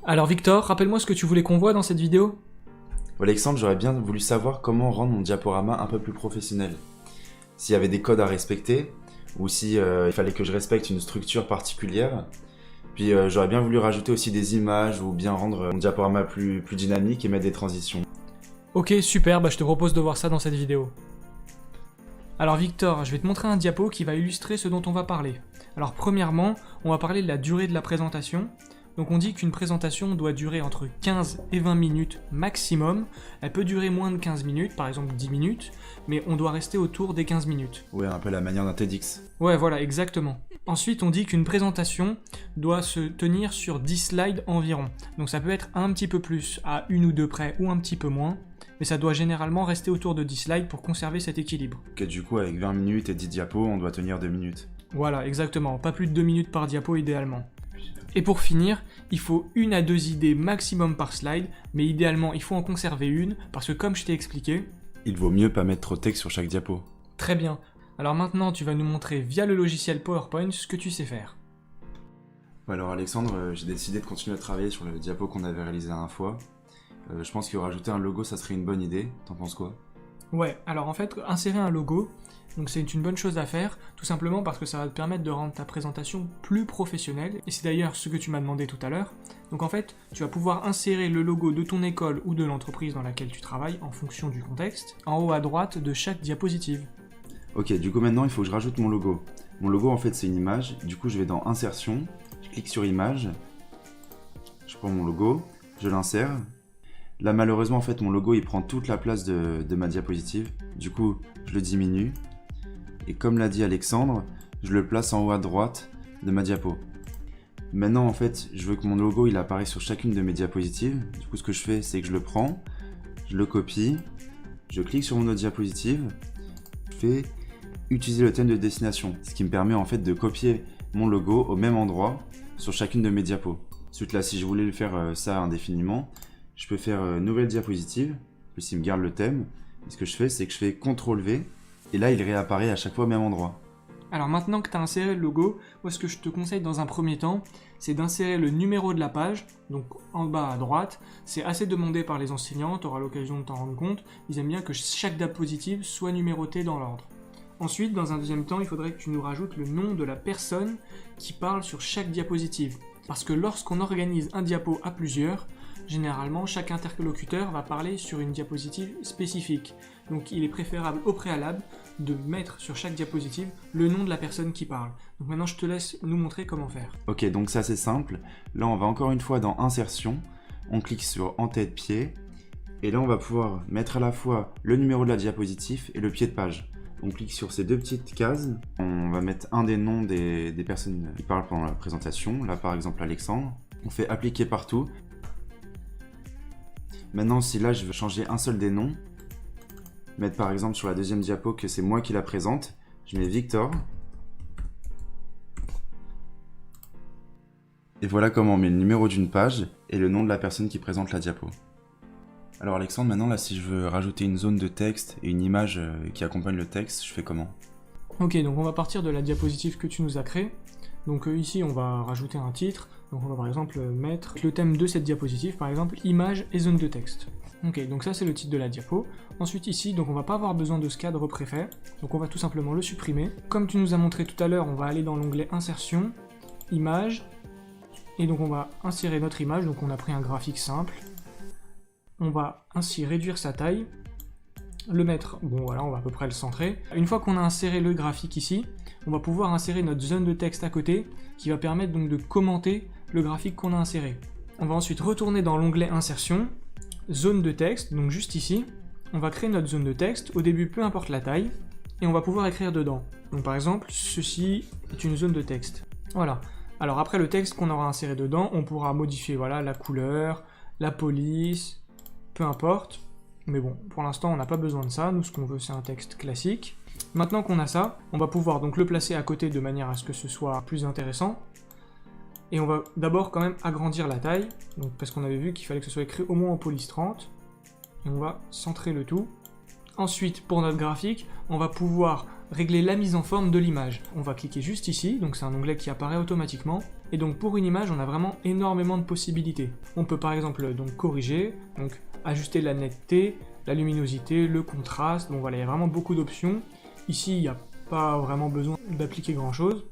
Alors Victor, rappelle-moi ce que tu voulais qu'on voit dans cette vidéo? Alexandre, j'aurais bien voulu savoir comment rendre mon diaporama un peu plus professionnel. S'il y avait des codes à respecter, ou si il fallait que je respecte une structure particulière. Puis j'aurais bien voulu rajouter aussi des images, ou bien rendre mon diaporama plus dynamique et mettre des transitions. Ok, super, je te propose de voir ça dans cette vidéo. Alors Victor, je vais te montrer un diapo qui va illustrer ce dont on va parler. Alors premièrement, on va parler de la durée de la présentation. Donc on dit qu'une présentation doit durer entre 15 et 20 minutes maximum. Elle peut durer moins de 15 minutes, par exemple 10 minutes, mais on doit rester autour des 15 minutes. Ouais, un peu la manière d'un TEDx. Ouais, voilà, exactement. Ensuite, on dit qu'une présentation doit se tenir sur 10 slides environ. Donc ça peut être un petit peu plus, à une ou deux près, ou un petit peu moins, mais ça doit généralement rester autour de 10 slides pour conserver cet équilibre. Ok, du coup, avec 20 minutes et 10 diapos, on doit tenir 2 minutes. Voilà, exactement. Pas plus de 2 minutes par diapo idéalement. Et pour finir, il faut 1 à 2 idées maximum par slide, mais idéalement il faut en conserver une, parce que comme je t'ai expliqué... Il vaut mieux pas mettre trop de texte sur chaque diapo. Très bien. Alors maintenant tu vas nous montrer via le logiciel PowerPoint ce que tu sais faire. Alors Alexandre, j'ai décidé de continuer à travailler sur le diapo qu'on avait réalisé la dernière fois. Je pense que rajouter un logo, ça serait une bonne idée. T'en penses quoi? Ouais, alors en fait, insérer un logo, donc c'est une bonne chose à faire, tout simplement parce que ça va te permettre de rendre ta présentation plus professionnelle, et c'est d'ailleurs ce que tu m'as demandé tout à l'heure. Donc en fait, tu vas pouvoir insérer le logo de ton école ou de l'entreprise dans laquelle tu travailles, en fonction du contexte, en haut à droite de chaque diapositive. Ok, du coup maintenant il faut que je rajoute mon logo. Mon logo en fait c'est une image, du coup je vais dans Insertion, je clique sur Image, je prends mon logo, je l'insère. Là malheureusement en fait mon logo il prend toute la place de ma diapositive, du coup je le diminue. Et comme l'a dit Alexandre, je le place en haut à droite de ma diapo. Maintenant en fait je veux que mon logo il apparaisse sur chacune de mes diapositives. Du coup ce que je fais c'est que je le prends, je le copie, je clique sur mon autre diapositive, je fais utiliser le thème de destination, ce qui me permet en fait de copier mon logo au même endroit sur chacune de mes diapos. Ensuite là si je voulais le faire ça indéfiniment, je peux faire nouvelle diapositive, plus il me garde le thème. Et ce que je fais c'est que je fais CTRL V et là il réapparaît à chaque fois au même endroit. Alors maintenant que tu as inséré le logo, moi ce que je te conseille dans un premier temps, c'est d'insérer le numéro de la page, donc en bas à droite. C'est assez demandé par les enseignants, tu auras l'occasion de t'en rendre compte. Ils aiment bien que chaque diapositive soit numérotée dans l'ordre. Ensuite, dans un deuxième temps, il faudrait que tu nous rajoutes le nom de la personne qui parle sur chaque diapositive. Parce que lorsqu'on organise un diapo à plusieurs, généralement chaque interlocuteur va parler sur une diapositive spécifique. Donc il est préférable au préalable de mettre sur chaque diapositive le nom de la personne qui parle. Donc maintenant je te laisse nous montrer comment faire. Ok, donc ça c'est simple. Là on va encore une fois dans Insertion, on clique sur En tête-pied, et là on va pouvoir mettre à la fois le numéro de la diapositive et le pied de page. On clique sur ces deux petites cases, on va mettre un des noms des personnes qui parlent pendant la présentation, là par exemple Alexandre. On fait appliquer partout. Maintenant si là je veux changer un seul des noms, mettre par exemple sur la deuxième diapo que c'est moi qui la présente, je mets Victor. Et voilà comment on met le numéro d'une page et le nom de la personne qui présente la diapo. Alors Alexandre, maintenant là si je veux rajouter une zone de texte et une image qui accompagne le texte, je fais comment? Ok, donc on va partir de la diapositive que tu nous as créée. Donc ici on va rajouter un titre, donc on va par exemple mettre le thème de cette diapositive, par exemple image et zone de texte. Ok, donc ça c'est le titre de la diapo. Ensuite ici, donc on va pas avoir besoin de ce cadre préfet, donc on va tout simplement le supprimer. Comme tu nous as montré tout à l'heure, on va aller dans l'onglet Insertion, Image, et donc on va insérer notre image, donc on a pris un graphique simple. On va ainsi réduire sa taille, le mettre, bon voilà, on va à peu près le centrer. Une fois qu'on a inséré le graphique ici, on va pouvoir insérer notre zone de texte à côté, qui va permettre donc de commenter le graphique qu'on a inséré. On va ensuite retourner dans l'onglet Insertion, Zone de texte, donc juste ici, on va créer notre zone de texte, au début peu importe la taille, et on va pouvoir écrire dedans. Donc par exemple, ceci est une zone de texte. Voilà. Alors après le texte qu'on aura inséré dedans, on pourra modifier voilà, la couleur, la police, peu importe. Mais bon, pour l'instant on n'a pas besoin de ça, nous ce qu'on veut c'est un texte classique. Maintenant qu'on a ça, on va pouvoir donc le placer à côté de manière à ce que ce soit plus intéressant. Et on va d'abord quand même agrandir la taille, donc parce qu'on avait vu qu'il fallait que ce soit écrit au moins en police 30. Et on va centrer le tout. Ensuite, pour notre graphique, on va pouvoir régler la mise en forme de l'image. On va cliquer juste ici, donc c'est un onglet qui apparaît automatiquement. Et donc pour une image, on a vraiment énormément de possibilités. On peut par exemple donc corriger, donc ajuster la netteté, la luminosité, le contraste. Bon voilà, il y a vraiment beaucoup d'options. Ici, il n'y a pas vraiment besoin d'appliquer grand chose.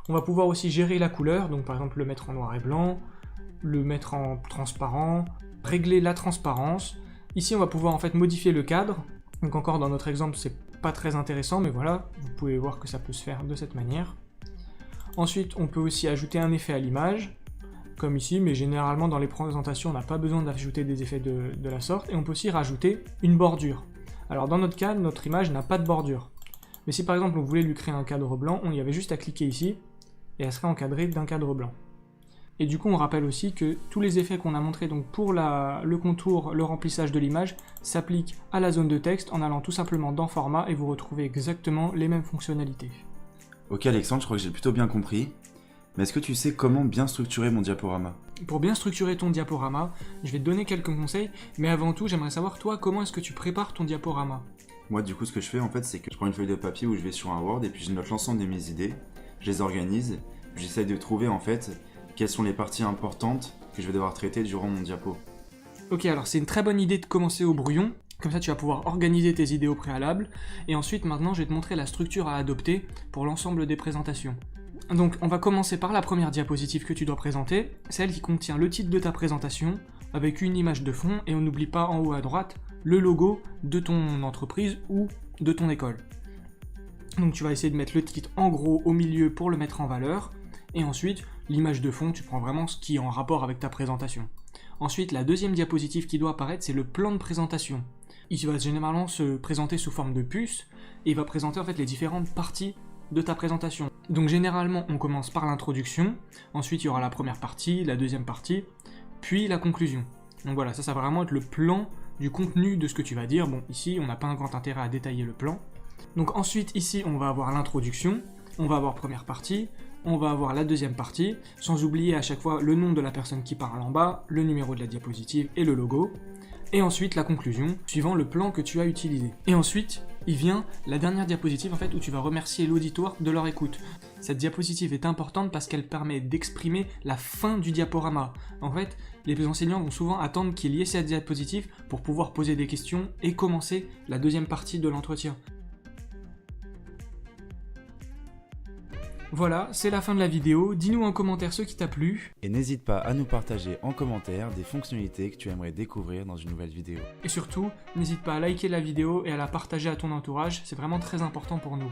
On va pouvoir aussi gérer la couleur, donc par exemple le mettre en noir et blanc, le mettre en transparent, régler la transparence. Ici, on va pouvoir en fait modifier le cadre. Donc encore dans notre exemple, c'est pas très intéressant, mais voilà, vous pouvez voir que ça peut se faire de cette manière. Ensuite, on peut aussi ajouter un effet à l'image, comme ici, mais généralement dans les présentations, on n'a pas besoin d'ajouter des effets de la sorte. Et on peut aussi rajouter une bordure. Alors dans notre cas, notre image n'a pas de bordure. Mais si par exemple on voulait lui créer un cadre blanc, on y avait juste à cliquer ici, et elle serait encadrée d'un cadre blanc. Et du coup, on rappelle aussi que tous les effets qu'on a montrés donc pour le contour, le remplissage de l'image, s'appliquent à la zone de texte en allant tout simplement dans Format et vous retrouvez exactement les mêmes fonctionnalités. Ok Alexandre, je crois que j'ai plutôt bien compris. Mais est-ce que tu sais comment bien structurer mon diaporama? Pour bien structurer ton diaporama, je vais te donner quelques conseils, mais avant tout, j'aimerais savoir toi, comment est-ce que tu prépares ton diaporama? Moi, du coup, ce que je fais en fait, c'est que je prends une feuille de papier où je vais sur un Word et puis je note l'ensemble de mes idées, je les organise, j'essaie de trouver en fait quelles sont les parties importantes que je vais devoir traiter durant mon diapo. Ok, alors c'est une très bonne idée de commencer au brouillon, comme ça tu vas pouvoir organiser tes idées au préalable, et ensuite maintenant je vais te montrer la structure à adopter pour l'ensemble des présentations. Donc on va commencer par la première diapositive que tu dois présenter, celle qui contient le titre de ta présentation, avec une image de fond, et on n'oublie pas en haut à droite le logo de ton entreprise ou de ton école. Donc tu vas essayer de mettre le titre en gros au milieu pour le mettre en valeur, et ensuite l'image de fond, tu prends vraiment ce qui est en rapport avec ta présentation. Ensuite, la deuxième diapositive qui doit apparaître, c'est le plan de présentation. Il va généralement se présenter sous forme de puce, et il va présenter en fait les différentes parties de ta présentation. Donc généralement, on commence par l'introduction, ensuite il y aura la première partie, la deuxième partie, puis la conclusion. Donc voilà, ça va vraiment être le plan du contenu de ce que tu vas dire. Bon, ici, on n'a pas un grand intérêt à détailler le plan. Donc ensuite, ici, on va avoir l'introduction, on va avoir première partie, on va avoir la deuxième partie, sans oublier à chaque fois le nom de la personne qui parle en bas, le numéro de la diapositive et le logo. Et ensuite la conclusion, suivant le plan que tu as utilisé. Et ensuite, il vient la dernière diapositive en fait où tu vas remercier l'auditoire de leur écoute. Cette diapositive est importante parce qu'elle permet d'exprimer la fin du diaporama. En fait, les enseignants vont souvent attendre qu'il y ait cette diapositive pour pouvoir poser des questions et commencer la deuxième partie de l'entretien. Voilà, c'est la fin de la vidéo. Dis-nous en commentaire ce qui t'a plu. Et n'hésite pas à nous partager en commentaire des fonctionnalités que tu aimerais découvrir dans une nouvelle vidéo. Et surtout, n'hésite pas à liker la vidéo et à la partager à ton entourage, c'est vraiment très important pour nous.